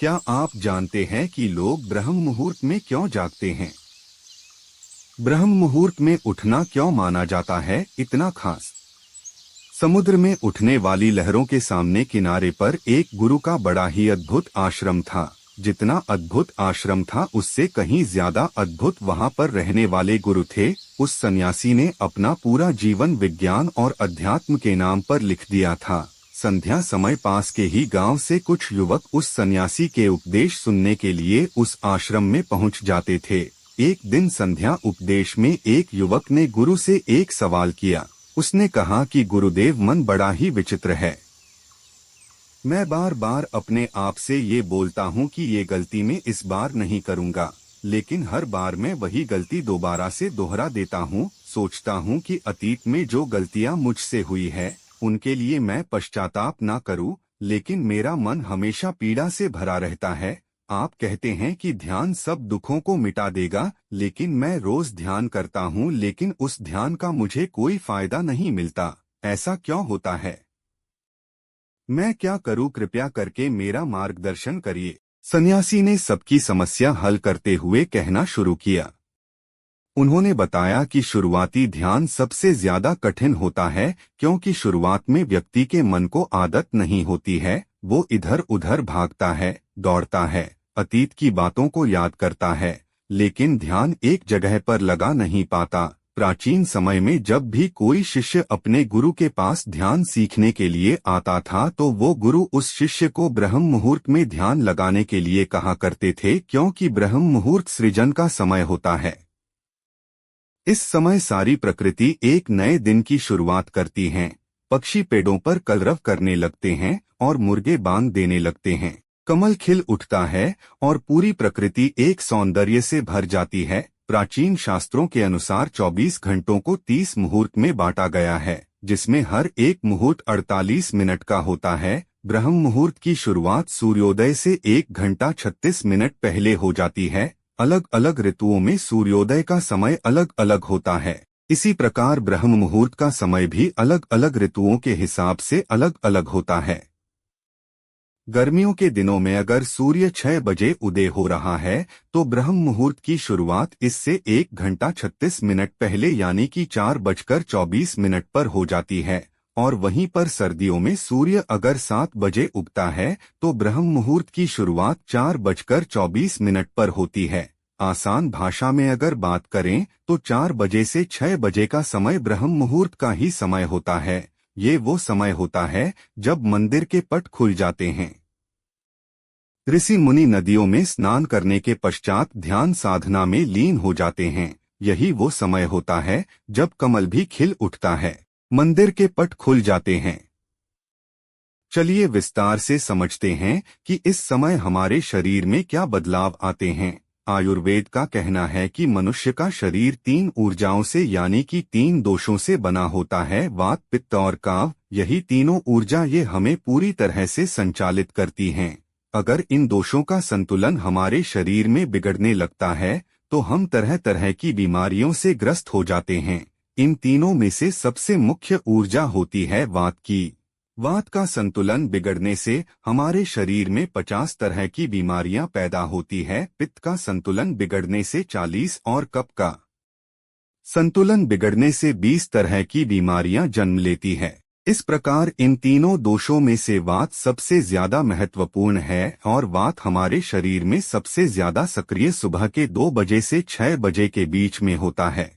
क्या आप जानते हैं कि लोग ब्रह्म मुहूर्त में क्यों जागते हैं? ब्रह्म मुहूर्त में उठना क्यों माना जाता है इतना खास? समुद्र में उठने वाली लहरों के सामने किनारे पर एक गुरु का बड़ा ही अद्भुत आश्रम था। जितना अद्भुत आश्रम था उससे कहीं ज्यादा अद्भुत वहां पर रहने वाले गुरु थे। उस सन्यासी ने अपना पूरा जीवन विज्ञान और अध्यात्म के नाम पर लिख दिया था। संध्या समय पास के ही गांव से कुछ युवक उस सन्यासी के उपदेश सुनने के लिए उस आश्रम में पहुंच जाते थे। एक दिन संध्या उपदेश में एक युवक ने गुरु से एक सवाल किया। उसने कहा कि गुरुदेव, मन बड़ा ही विचित्र है। मैं बार बार अपने आप से ये बोलता हूँ कि ये गलती मैं इस बार नहीं करूँगा, लेकिन हर बार मैं वही गलती दोबारा से दोहरा देता हूँ। सोचता हूँ कि अतीत में जो गलतियाँ मुझसे हुई है उनके लिए मैं पश्चाताप ना करूँ, लेकिन मेरा मन हमेशा पीड़ा से भरा रहता है। आप कहते हैं कि ध्यान सब दुखों को मिटा देगा, लेकिन मैं रोज ध्यान करता हूँ लेकिन उस ध्यान का मुझे कोई फायदा नहीं मिलता। ऐसा क्यों होता है? मैं क्या करूँ? कृपया करके मेरा मार्गदर्शन करिए। सन्यासी ने सबकी समस्या हल करते हुए कहना शुरू किया। उन्होंने बताया कि शुरुआती ध्यान सबसे ज्यादा कठिन होता है, क्योंकि शुरुआत में व्यक्ति के मन को आदत नहीं होती है। वो इधर उधर भागता है, दौड़ता है, अतीत की बातों को याद करता है, लेकिन ध्यान एक जगह पर लगा नहीं पाता। प्राचीन समय में जब भी कोई शिष्य अपने गुरु के पास ध्यान सीखने के लिए आता था तो वो गुरु उस शिष्य को ब्रह्म मुहूर्त में ध्यान लगाने के लिए कहा करते थे, क्योंकि ब्रह्म मुहूर्त सृजन का समय होता है। इस समय सारी प्रकृति एक नए दिन की शुरुआत करती है। पक्षी पेड़ों पर कलरव करने लगते हैं और मुर्गे बांग देने लगते हैं। कमल खिल उठता है और पूरी प्रकृति एक सौंदर्य से भर जाती है। प्राचीन शास्त्रों के अनुसार 24 घंटों को 30 मुहूर्त में बांटा गया है, जिसमें हर एक मुहूर्त 48 मिनट का होता है। ब्रह्म मुहूर्त की शुरुआत सूर्योदय से 1 घंटा 36 मिनट पहले हो जाती है। अलग अलग ऋतुओं में सूर्योदय का समय अलग अलग होता है। इसी प्रकार ब्रह्म मुहूर्त का समय भी अलग अलग ऋतुओं के हिसाब से अलग अलग होता है। गर्मियों के दिनों में अगर सूर्य 6 बजे उदय हो रहा है तो ब्रह्म मुहूर्त की शुरुआत इससे 1 घंटा 36 मिनट पहले यानी कि 4:24 पर हो जाती है। और वहीं पर सर्दियों में सूर्य अगर 7 बजे उगता है तो ब्रह्म मुहूर्त की शुरुआत 4:24 पर होती है। आसान भाषा में अगर बात करें तो 4 बजे से 6 बजे का समय ब्रह्म मुहूर्त का ही समय होता है। ये वो समय होता है जब मंदिर के पट खुल जाते हैं। ऋषि मुनि नदियों में स्नान करने के पश्चात ध्यान साधना में लीन हो जाते हैं। यही वो समय होता है जब कमल भी खिल उठता है, मंदिर के पट खुल जाते हैं। चलिए विस्तार से समझते हैं कि इस समय हमारे शरीर में क्या बदलाव आते हैं। आयुर्वेद का कहना है कि मनुष्य का शरीर 3 ऊर्जाओं से यानी कि 3 दोषों से बना होता है, वात, पित्त और काव। यही तीनों ऊर्जा ये हमें पूरी तरह से संचालित करती हैं। अगर इन दोषों का संतुलन हमारे शरीर में बिगड़ने लगता है तो हम तरह तरह की बीमारियों से ग्रस्त हो जाते हैं। इन तीनों में से सबसे मुख्य ऊर्जा होती है वात की। वात का संतुलन बिगड़ने से हमारे शरीर में 50 तरह की बीमारियां पैदा होती है। पित्त का संतुलन बिगड़ने से 40 और कफ का संतुलन बिगड़ने से 20 तरह की बीमारियां जन्म लेती है। इस प्रकार इन तीनों दोषों में से वात सबसे ज्यादा महत्वपूर्ण है और वात हमारे शरीर में सबसे ज्यादा सक्रिय सुबह के 2 बजे से 6 बजे के बीच में होता है।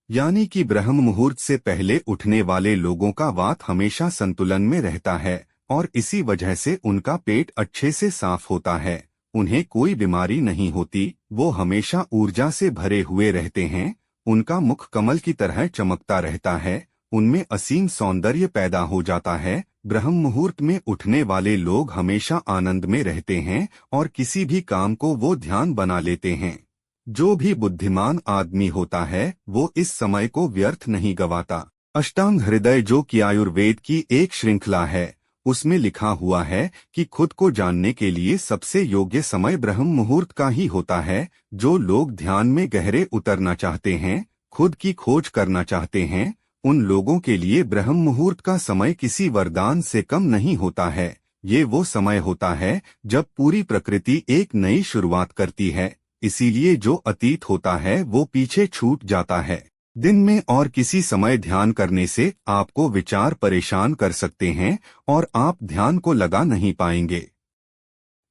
यानी कि ब्रह्म मुहूर्त से पहले उठने वाले लोगों का वात हमेशा संतुलन में रहता है और इसी वजह से उनका पेट अच्छे से साफ होता है। उन्हें कोई बीमारी नहीं होती, वो हमेशा ऊर्जा से भरे हुए रहते हैं। उनका मुख कमल की तरह चमकता रहता है, उनमें असीम सौंदर्य पैदा हो जाता है। ब्रह्म मुहूर्त में उठने वाले लोग हमेशा आनंद में रहते हैं और किसी भी काम को वो ध्यान बना लेते हैं। जो भी बुद्धिमान आदमी होता है वो इस समय को व्यर्थ नहीं गवाता। अष्टांग हृदय जो कि आयुर्वेद की एक श्रृंखला है, उसमें लिखा हुआ है कि खुद को जानने के लिए सबसे योग्य समय ब्रह्म मुहूर्त का ही होता है। जो लोग ध्यान में गहरे उतरना चाहते हैं, खुद की खोज करना चाहते हैं, उन लोगों के लिए ब्रह्म मुहूर्त का समय किसी वरदान से कम नहीं होता है। ये वो समय होता है जब पूरी प्रकृति एक नई शुरुआत करती है, इसीलिए जो अतीत होता है वो पीछे छूट जाता है। दिन में और किसी समय ध्यान करने से आपको विचार परेशान कर सकते हैं और आप ध्यान को लगा नहीं पाएंगे।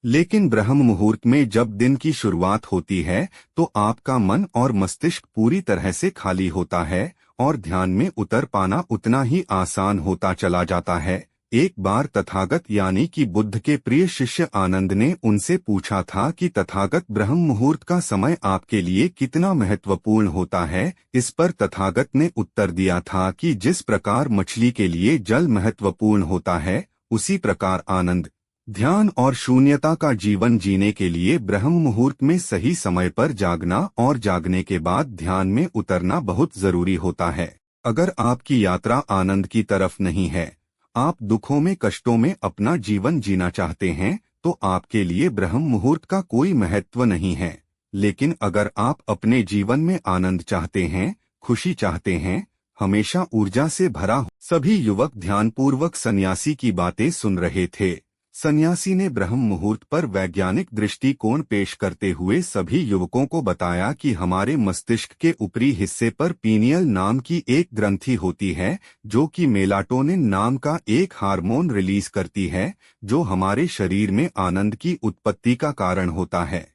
लेकिन ब्रह्म मुहूर्त में जब दिन की शुरुआत होती है तो आपका मन और मस्तिष्क पूरी तरह से खाली होता है और ध्यान में उतर पाना उतना ही आसान होता चला जाता है। एक बार तथागत यानी कि बुद्ध के प्रिय शिष्य आनंद ने उनसे पूछा था कि तथागत ब्रह्म मुहूर्त का समय आपके लिए कितना महत्वपूर्ण होता है। इस पर तथागत ने उत्तर दिया था कि जिस प्रकार मछली के लिए जल महत्वपूर्ण होता है, उसी प्रकार आनंद, ध्यान और शून्यता का जीवन जीने के लिए ब्रह्म मुहूर्त में सही समय पर जागना और जागने के बाद ध्यान में उतरना बहुत जरूरी होता है। अगर आपकी यात्रा आनंद की तरफ नहीं है, आप दुखों में कष्टों में अपना जीवन जीना चाहते हैं, तो आपके लिए ब्रह्म मुहूर्त का कोई महत्व नहीं है। लेकिन अगर आप अपने जीवन में आनंद चाहते हैं, खुशी चाहते हैं, हमेशा ऊर्जा से भरा हो। सभी युवक ध्यानपूर्वक सन्यासी की बातें सुन रहे थे। सन्यासी ने ब्रह्म मुहूर्त पर वैज्ञानिक दृष्टिकोण पेश करते हुए सभी युवकों को बताया कि हमारे मस्तिष्क के ऊपरी हिस्से पर पीनियल नाम की एक ग्रंथि होती है, जो कि मेलाटोनिन नाम का एक हार्मोन रिलीज करती है, जो हमारे शरीर में आनंद की उत्पत्ति का कारण होता है।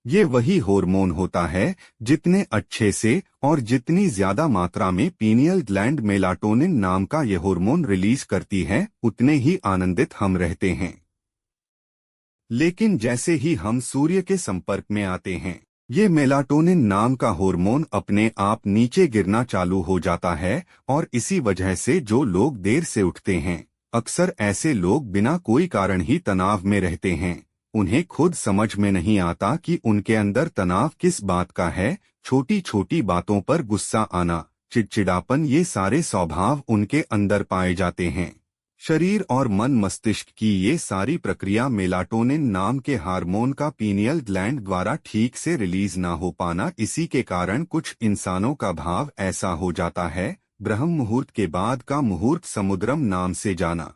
ये वही हार्मोन होता है जितने अच्छे से और जितनी ज्यादा मात्रा में पीनियल ग्लैंड मेलाटोनिन नाम का ये हार्मोन रिलीज करती है, उतने ही आनंदित हम रहते हैं। लेकिन जैसे ही हम सूर्य के संपर्क में आते हैं, ये मेलाटोनिन नाम का हार्मोन अपने आप नीचे गिरना चालू हो जाता है और इसी वजह से जो लोग देर से उठते हैं, अक्सर ऐसे लोग बिना कोई कारण ही तनाव में रहते हैं। उन्हें खुद समझ में नहीं आता कि उनके अंदर तनाव किस बात का है। छोटी छोटी बातों पर गुस्सा आना, चिड़चिड़ापन, ये सारे स्वभाव उनके अंदर पाए जाते हैं। शरीर और मन मस्तिष्क की ये सारी प्रक्रिया मेलाटोनिन नाम के हार्मोन का पीनियल ग्लैंड द्वारा ठीक से रिलीज ना हो पाना, इसी के कारण कुछ इंसानों का भाव ऐसा हो जाता है। ब्रह्म मुहूर्त के बाद का मुहूर्त समुद्रम नाम से जाना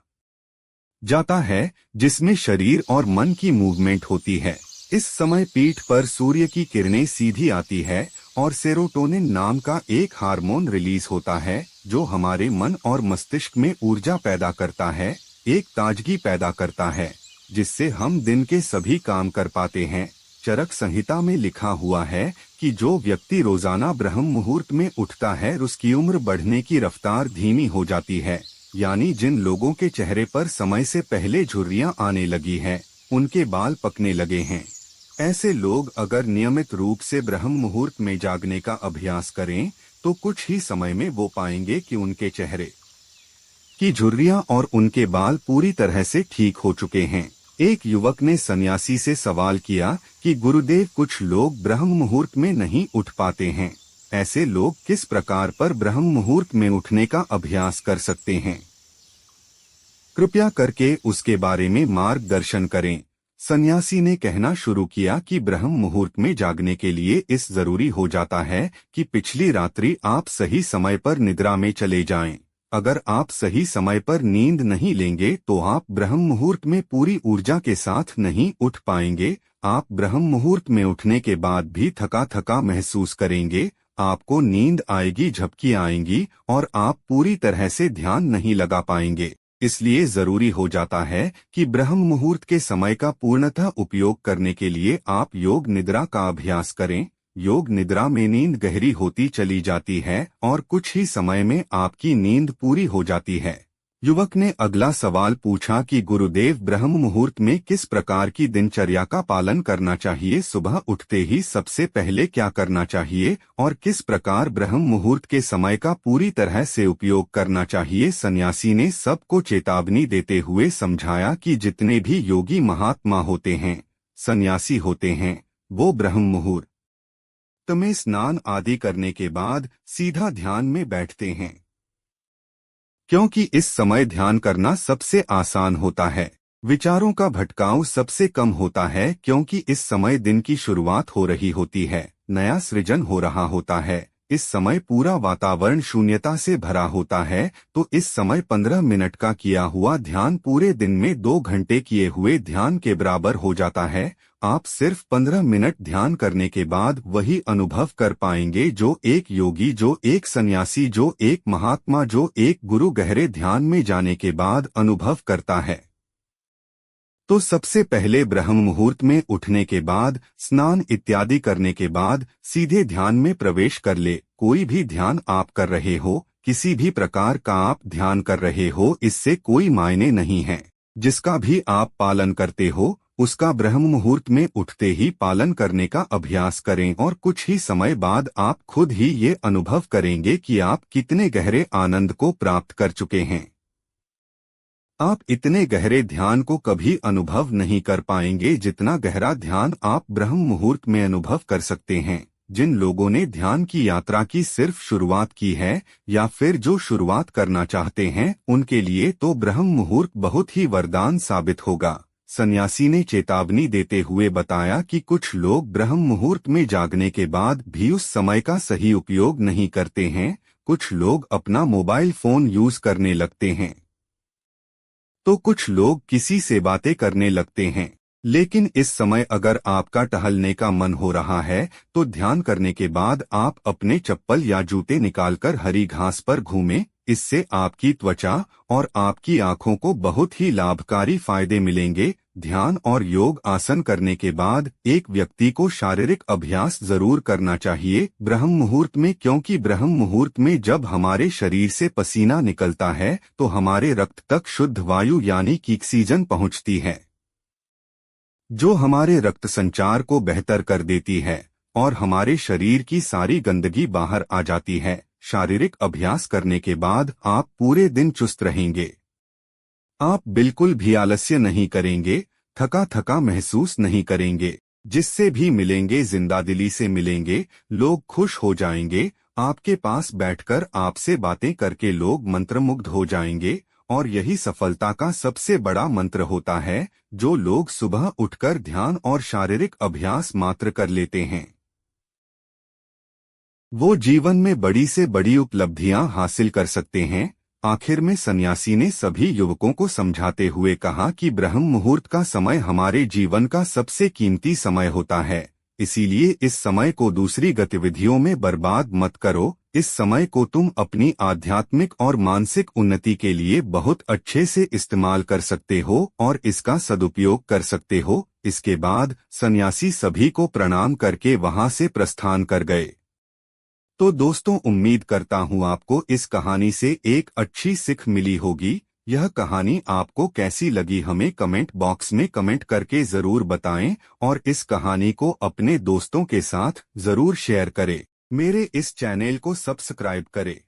जाता है, जिसमें शरीर और मन की मूवमेंट होती है। इस समय पीठ पर सूर्य की किरणें सीधी आती है और सेरोटोनिन नाम का एक हार्मोन रिलीज होता है, जो हमारे मन और मस्तिष्क में ऊर्जा पैदा करता है, एक ताजगी पैदा करता है, जिससे हम दिन के सभी काम कर पाते हैं। चरक संहिता में लिखा हुआ है कि जो व्यक्ति रोजाना ब्रह्म मुहूर्त में उठता है, उसकी उम्र बढ़ने की रफ्तार धीमी हो जाती है। यानी जिन लोगों के चेहरे पर समय से पहले झुर्रियां आने लगी हैं, उनके बाल पकने लगे हैं। ऐसे लोग अगर नियमित रूप से ब्रह्म मुहूर्त में जागने का अभ्यास करें, तो कुछ ही समय में वो पाएंगे कि उनके चेहरे की झुर्रियां और उनके बाल पूरी तरह से ठीक हो चुके हैं। एक युवक ने सन्यासी से सवाल किया कि गुरुदेव, कुछ लोग ब्रह्म मुहूर्त में नहीं उठ पाते हैं, ऐसे लोग किस प्रकार पर ब्रह्म मुहूर्त में उठने का अभ्यास कर सकते हैं? कृपया करके उसके बारे में मार्गदर्शन करें। सन्यासी ने कहना शुरू किया कि ब्रह्म मुहूर्त में जागने के लिए इस जरूरी हो जाता है कि पिछली रात्रि आप सही समय पर निद्रा में चले जाएं। अगर आप सही समय पर नींद नहीं लेंगे तो आप ब्रह्म मुहूर्त में पूरी ऊर्जा के साथ नहीं उठ पाएंगे। आप ब्रह्म मुहूर्त में उठने के बाद भी थका थका महसूस करेंगे, आपको नींद आएगी, झपकियां आएंगी और आप पूरी तरह से ध्यान नहीं लगा पाएंगे। इसलिए जरूरी हो जाता है कि ब्रह्म मुहूर्त के समय का पूर्णतः उपयोग करने के लिए आप योग निद्रा का अभ्यास करें। योग निद्रा में नींद गहरी होती चली जाती है और कुछ ही समय में आपकी नींद पूरी हो जाती है। युवक ने अगला सवाल पूछा कि गुरुदेव, ब्रह्म मुहूर्त में किस प्रकार की दिनचर्या का पालन करना चाहिए? सुबह उठते ही सबसे पहले क्या करना चाहिए और किस प्रकार ब्रह्म मुहूर्त के समय का पूरी तरह से उपयोग करना चाहिए? सन्यासी ने सबको चेतावनी देते हुए समझाया कि जितने भी योगी महात्मा होते हैं, सन्यासी होते हैं, वो ब्रह्म मुहूर्त में स्नान आदि करने के बाद सीधा ध्यान में बैठते हैं, क्योंकि इस समय ध्यान करना सबसे आसान होता है। विचारों का भटकाव सबसे कम होता है, क्योंकि इस समय दिन की शुरुआत हो रही होती है, नया सृजन हो रहा होता है, इस समय पूरा वातावरण शून्यता से भरा होता है, तो इस समय 15 मिनट का किया हुआ ध्यान पूरे दिन में 2 घंटे किए हुए ध्यान के बराबर हो जाता है। आप सिर्फ 15 मिनट ध्यान करने के बाद वही अनुभव कर पाएंगे जो एक योगी, जो एक सन्यासी, जो एक महात्मा, जो एक गुरु गहरे ध्यान में जाने के बाद अनुभव करता है। तो सबसे पहले ब्रह्म मुहूर्त में उठने के बाद, स्नान इत्यादि करने के बाद सीधे ध्यान में प्रवेश कर ले। कोई भी ध्यान आप कर रहे हो, किसी भी प्रकार का आप ध्यान कर रहे हो, इससे कोई मायने नहीं है। जिसका भी आप पालन करते हो उसका ब्रह्म मुहूर्त में उठते ही पालन करने का अभ्यास करें और कुछ ही समय बाद आप खुद ही ये अनुभव करेंगे कि आप कितने गहरे आनंद को प्राप्त कर चुके हैं। आप इतने गहरे ध्यान को कभी अनुभव नहीं कर पाएंगे जितना गहरा ध्यान आप ब्रह्म मुहूर्त में अनुभव कर सकते हैं। जिन लोगों ने ध्यान की यात्रा की सिर्फ शुरुआत की है या फिर जो शुरुआत करना चाहते हैं, उनके लिए तो ब्रह्म मुहूर्त बहुत ही वरदान साबित होगा। सन्यासी ने चेतावनी देते हुए बताया कि कुछ लोग ब्रह्म मुहूर्त में जागने के बाद भी उस समय का सही उपयोग नहीं करते हैं। कुछ लोग अपना मोबाइल फोन यूज करने लगते हैं, तो कुछ लोग किसी से बातें करने लगते हैं। लेकिन इस समय अगर आपका टहलने का मन हो रहा है तो ध्यान करने के बाद आप अपने चप्पल या जूते निकालकर हरी घास पर घूमें। इससे आपकी त्वचा और आपकी आंखों को बहुत ही लाभकारी फायदे मिलेंगे। ध्यान और योग आसन करने के बाद एक व्यक्ति को शारीरिक अभ्यास जरूर करना चाहिए ब्रह्म मुहूर्त में, क्योंकि ब्रह्म मुहूर्त में जब हमारे शरीर से पसीना निकलता है तो हमारे रक्त तक शुद्ध वायु यानी कि ऑक्सीजन पहुंचती है, जो हमारे रक्त संचार को बेहतर कर देती है और हमारे शरीर की सारी गंदगी बाहर आ जाती है। शारीरिक अभ्यास करने के बाद आप पूरे दिन चुस्त रहेंगे। आप बिल्कुल भी आलस्य नहीं करेंगे, थका थका महसूस नहीं करेंगे। जिससे भी मिलेंगे जिंदादिली से मिलेंगे, लोग खुश हो जाएंगे। आपके पास बैठकर आपसे बातें करके लोग मंत्रमुग्ध हो जाएंगे। और यही सफलता का सबसे बड़ा मंत्र होता है, जो लोग सुबह उठकर ध्यान और शारीरिक अभ्यास मात्र कर लेते हैं, वो जीवन में बड़ी से बड़ी उपलब्धियां हासिल कर सकते हैं। आखिर में सन्यासी ने सभी युवकों को समझाते हुए कहा कि ब्रह्म मुहूर्त का समय हमारे जीवन का सबसे कीमती समय होता है, इसीलिए इस समय को दूसरी गतिविधियों में बर्बाद मत करो। इस समय को तुम अपनी आध्यात्मिक और मानसिक उन्नति के लिए बहुत अच्छे से इस्तेमाल कर सकते हो और इसका सदुपयोग कर सकते हो। इसके बाद सन्यासी सभी को प्रणाम करके वहां से प्रस्थान कर गए। तो दोस्तों, उम्मीद करता हूँ आपको इस कहानी से एक अच्छी सीख मिली होगी। यह कहानी आपको कैसी लगी हमें कमेंट बॉक्स में कमेंट करके जरूर बताएं और इस कहानी को अपने दोस्तों के साथ जरूर शेयर करें। मेरे इस चैनल को सब्सक्राइब करें।